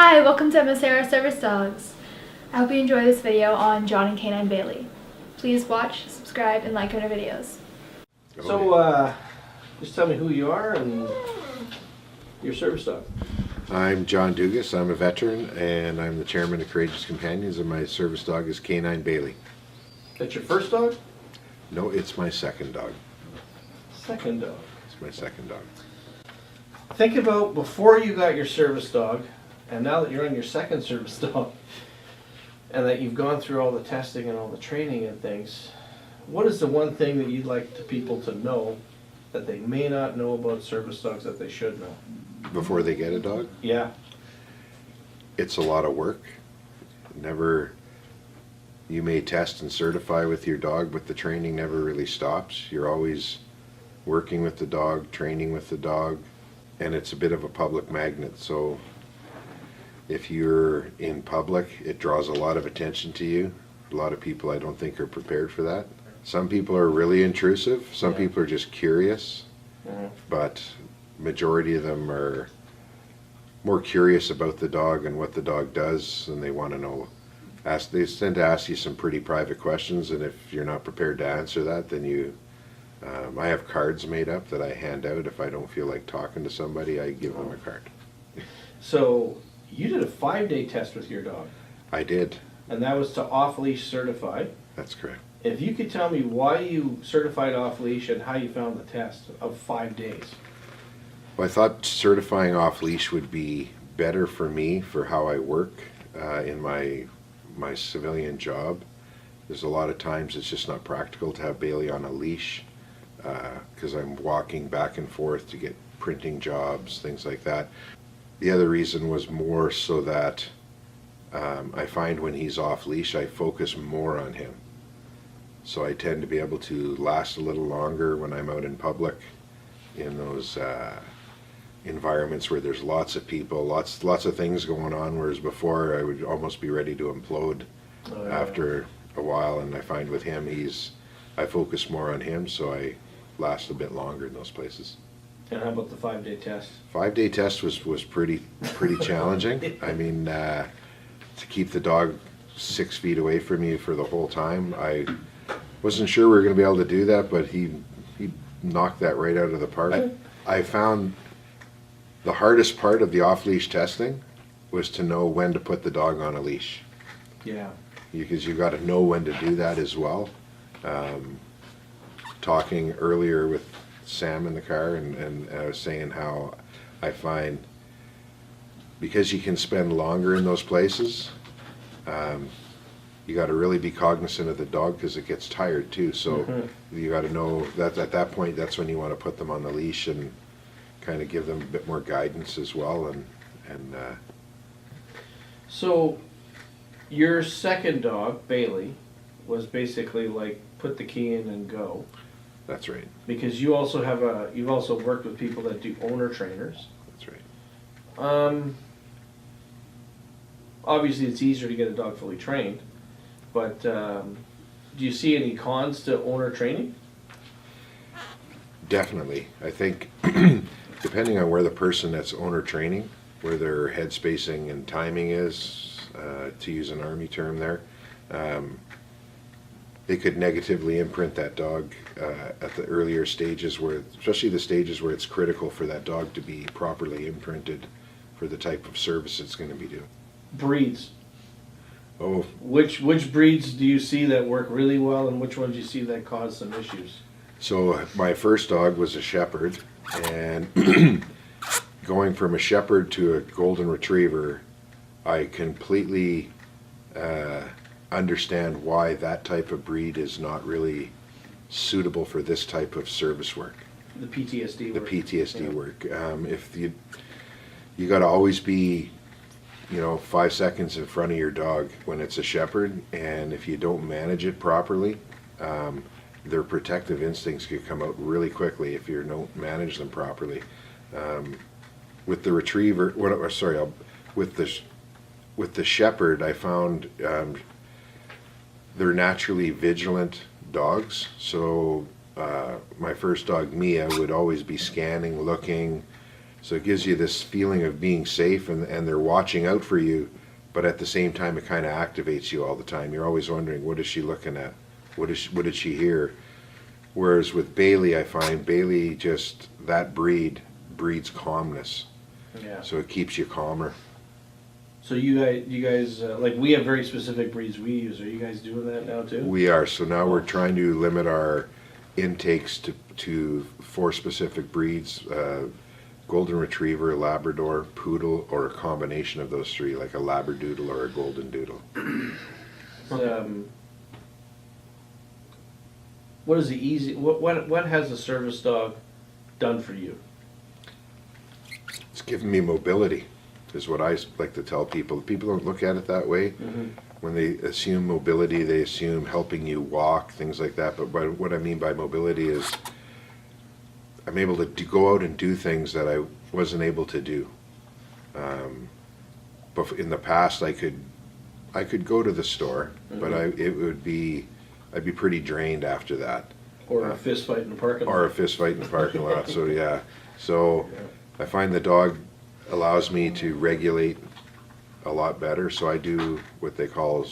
Hi, welcome to MSAR Service Dogs. I hope you enjoy this video on John and Canine Bailey. Please watch, subscribe, and like our videos. So, just tell me who you are and your service dog. I'm John Dugas. I'm a veteran, and I'm the chairman of Courageous Companions, and my service dog is Canine Bailey. That's your first dog? No, it's my second dog. Second dog. It's my second dog. Think about before you got your service dog, and now that you're on your second service dog, and that you've gone through all the testing and all the training and things, what is the one thing that you'd like the people to know that they may not know about service dogs that they should know? Before they get a dog, Yeah. it's a lot of work. You may test and certify with your dog, but the training never really stops. You're always working with the dog, training with the dog, and it's a bit of a public magnet. So if you're in public, it draws a lot of attention to you. A lot of people, I don't think, are prepared for that. Some people are really intrusive. Some people are just curious, but majority of them are more curious about the dog and what the dog does, and they want to know. They tend to ask you some pretty private questions, and if you're not prepared to answer that, then I have cards made up that I hand out. If I don't feel like talking to somebody, I give them a card. So, you did a 5-day test with your dog, I did. and that was to off-leash certified. That's correct. If you could tell me why you certified off-leash and how you found the test of 5 days. Well, I thought certifying off-leash would be better for me for how I work in my civilian job. There's a lot of times it's just not practical to have Bailey on a leash because I'm walking back and forth to get printing jobs, things like that. The other reason was more so that I find when he's off leash, I focus more on him. So I tend to be able to last a little longer when I'm out in public in those environments where there's lots of people, lots of things going on, whereas before I would almost be ready to implode after a while. And I find with him, I focus more on him, so I last a bit longer in those places. And how about the 5-day test? 5-day test was pretty challenging. I mean, to keep the dog 6 feet away from you for the whole time, I wasn't sure we were going to be able to do that, but he knocked that right out of the park. I found the hardest part of the off-leash testing was to know when to put the dog on a leash. Yeah. Because you got to know when to do that as well. Talking earlier with Sam in the car, and I was saying how I find because you can spend longer in those places, you got to really be cognizant of the dog because it gets tired too. So you got to know that at that point, that's when you want to put them on the leash and kind of give them a bit more guidance as well. So, your second dog, Bailey, was basically like put the key in and go. That's right. Because you also have you've also worked with people that do owner trainers. That's right. Obviously, it's easier to get a dog fully trained, but do you see any cons to owner training? Definitely. I think depending on where the person that's owner training, where their head spacing and timing is, to use an Army term there, they could negatively imprint that dog at the earlier stages, especially the stages where it's critical for that dog to be properly imprinted for the type of service it's going to be doing. Breeds. Oh, Which breeds do you see that work really well, and which ones do you see that cause some issues? so my first dog was a shepherd, and going from a shepherd to a golden retriever, I completely understand why that type of breed is not really suitable for this type of service work. The PTSD work. The PTSD work. If you got to always be, 5 seconds in front of your dog when it's a shepherd, and if you don't manage it properly, their protective instincts could come out really quickly if you don't manage them properly. With the retriever, with the shepherd, I found they're naturally vigilant dogs. So my first dog, Mia, would always be scanning, looking, So it gives you this feeling of being safe, and they're watching out for you, but at the same time it kind of activates you all the time. You're always wondering, what is she looking at? What did she hear? Whereas with Bailey, I find Bailey just, that breeds calmness. Yeah. So it keeps you calmer. So you guys like, we have very specific breeds we use. Are you guys doing that now too? We are. So now we're trying to limit our intakes to 4 specific breeds: Golden Retriever, Labrador, Poodle, or a combination of those 3, like a Labradoodle or a Golden Doodle. What is the easy? What has a service dog done for you? It's given me mobility, is what I like to tell people. People don't look at it that way. Mm-hmm. When they assume mobility, they assume helping you walk, things like that. But what I mean by mobility is I'm able to go out and do things that I wasn't able to do. But in the past, I could go to the store, Mm-hmm. but I'd be pretty drained after that. Or a fist fight in the parking lot? Or a fist fight in the parking lot. So yeah. So I find the dog allows me to regulate a lot better. So I do what they call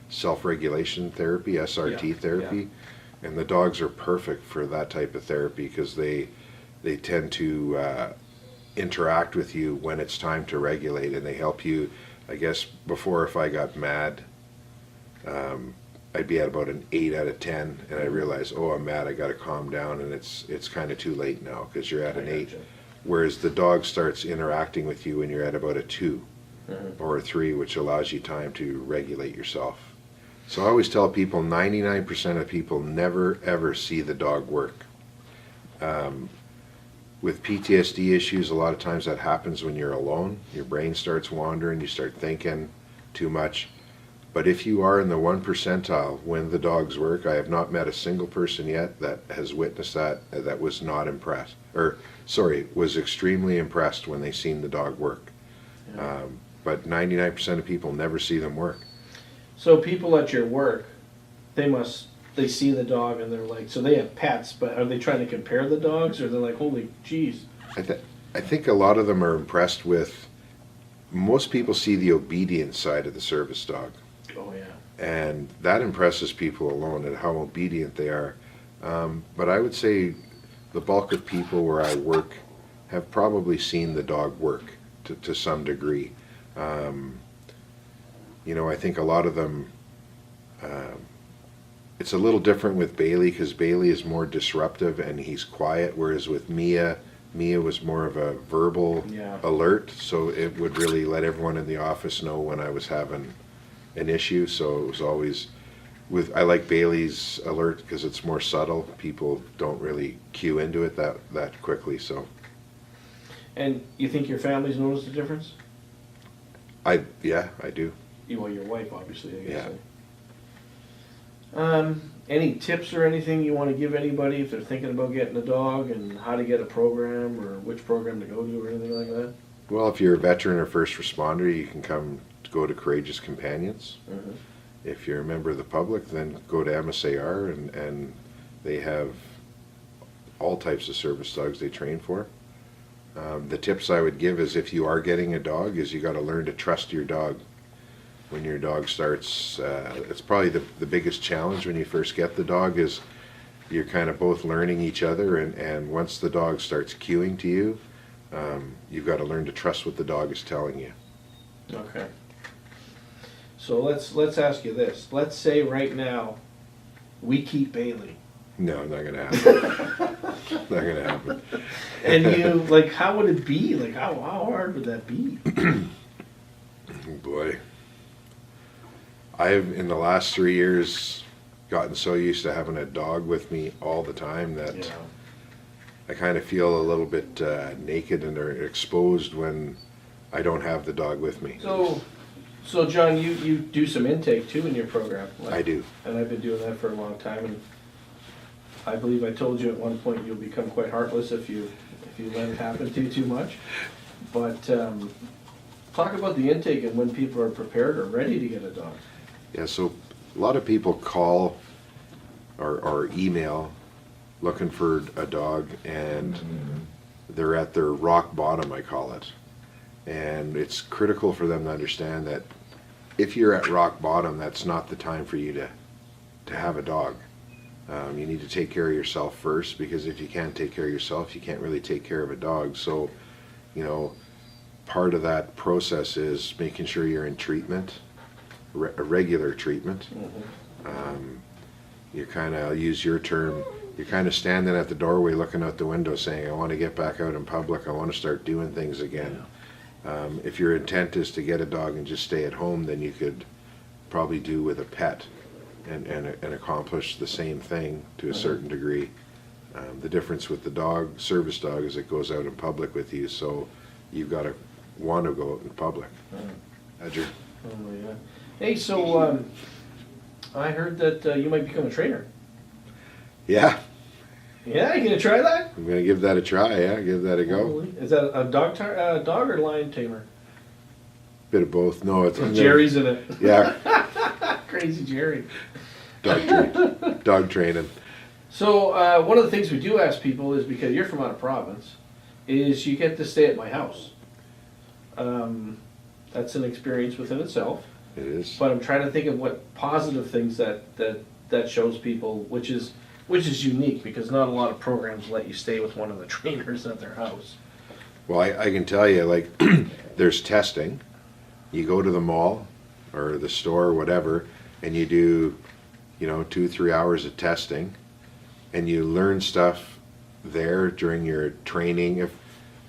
self-regulation therapy, SRT therapy. And the dogs are perfect for that type of therapy because they tend to interact with you when it's time to regulate, and they help you. I guess before, if I got mad, I'd be at about an 8 out of 10, and I realize, oh, I'm mad, I got to calm down, and it's kind of too late now because you're at an 8. Whereas the dog starts interacting with you when you're at about a 2 or a 3, which allows you time to regulate yourself. So I always tell people 99% of people never ever see the dog work. With PTSD issues, a lot of times that happens when you're alone. Your brain starts wandering, you start thinking too much. But if you are in the 1 percentile when the dogs work, I have not met a single person yet that has witnessed that was not impressed, or sorry, was extremely impressed when they seen the dog work. But 99% of people never see them work. So people at your work, they see the dog and they're like, so they have pets, but are they trying to compare the dogs, or they're like, holy geez? I think a lot of them are impressed with, most people see the obedient side of the service dog. Oh yeah. And that impresses people alone at how obedient they are. But I would say the bulk of people where I work have probably seen the dog work to some degree. I think a lot of them, it's a little different with Bailey because Bailey is more disruptive and he's quiet, whereas with Mia was more of a verbal alert, so it would really let everyone in the office know when I was having an issue. So it was always I like Bailey's alert because it's more subtle. People don't really cue into it that quickly. So. And you think your family's noticed the difference? I do. Well, your wife, obviously, I guess. Yeah. Any tips or anything you want to give anybody if they're thinking about getting a dog, and how to get a program or which program to go to or anything like that? Well, if you're a veteran or first responder, you can go to Courageous Companions. Mm-hmm. If you're a member of the public, then go to MSAR, and they have all types of service dogs they train for. The tips I would give is, if you are getting a dog, is you got to learn to trust your dog. When your dog starts, it's probably the biggest challenge when you first get the dog, is you're kind of both learning each other, and once the dog starts cueing to you, you've got to learn to trust what the dog is telling you. Okay. So let's ask you this. Let's say right now we keep Bailey. No, not gonna happen. Not gonna happen. And you, how would it be? How hard would that be? Oh boy. I've, in the last 3 years, gotten so used to having a dog with me all the time that I kind of feel a little bit naked and exposed when I don't have the dog with me. So John, you do some intake too in your program. I do. And I've been doing that for a long time, and I believe I told you at one point you'll become quite heartless if you let it happen to you too much. But talk about the intake and when people are prepared or ready to get a dog. Yeah, so a lot of people call or email looking for a dog, and they're at their rock bottom, I call it. And it's critical for them to understand that if you're at rock bottom, that's not the time for you to have a dog. You need to take care of yourself first, because if you can't take care of yourself, you can't really take care of a dog. So, you know, part of that process is making sure you're in treatment, a regular treatment. You kind of, use your term, you're kind of standing at the doorway looking out the window saying, I want to get back out in public, I want to start doing things again. If your intent is to get a dog and just stay at home, then you could probably do with a pet and accomplish the same thing to a certain degree. The difference with the dog, service dog, is it goes out in public with you, so you've got to want to go out in public. Edger. Oh, yeah. Hey, so I heard that you might become a trainer. Yeah, Yeah, you gonna try that? I'm gonna give that a try. Yeah, give that a go. Holy. Is that a dog or lion tamer? Bit of both. No, it's Jerry's in it. Yeah, Crazy Jerry. dog training. So one of the things we do ask people is, because you're from out of province, is you get to stay at my house. That's an experience within itself. It is. But I'm trying to think of what positive things that shows people, which is unique, because not a lot of programs let you stay with one of the trainers at their house. Well, I can tell you, like, there's testing. You go to the mall or the store or whatever, and you do, 2-3 hours of testing, and you learn stuff there during your training.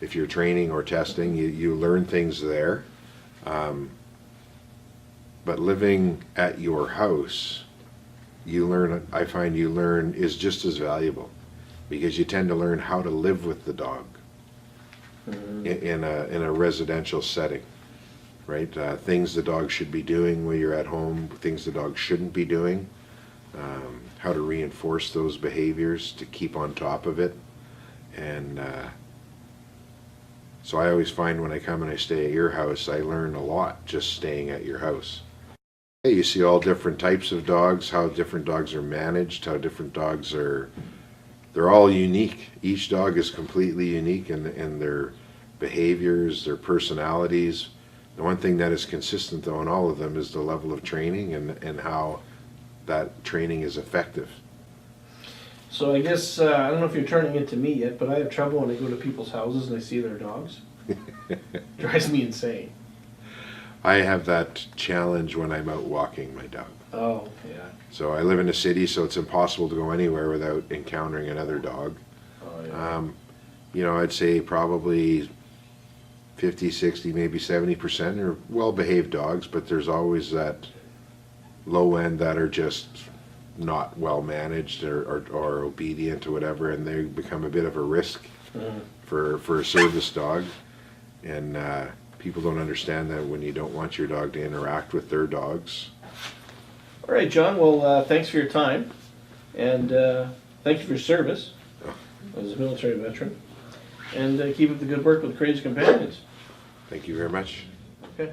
If you're training or testing, you learn things there. But living at your house, I find you learn is just as valuable, because you tend to learn how to live with the dog in a residential setting, right? Things the dog should be doing when you're at home, things the dog shouldn't be doing, how to reinforce those behaviors to keep on top of it. And so I always find when I come and I stay at your house, I learn a lot just staying at your house. You see all different types of dogs, how different dogs are managed, how different dogs are, they're all unique. Each dog is completely unique in their behaviors, their personalities. The one thing that is consistent though in all of them is the level of training and how that training is effective. So I guess, I don't know if you're turning into me yet, but I have trouble when I go to people's houses and I see their dogs. Drives me insane. I have that challenge when I'm out walking my dog. Oh, yeah. So I live in a city, so it's impossible to go anywhere without encountering another dog. Oh, yeah. I'd say probably 50, 60, maybe 70% are well-behaved dogs, but there's always that low end that are just not well managed or obedient or whatever, and they become a bit of a risk for a service dog. And people don't understand that when you don't want your dog to interact with their dogs. All right, John. Well, thanks for your time, and thank you for your service as a military veteran. And keep up the good work with Crazy Companions. Thank you very much. Okay.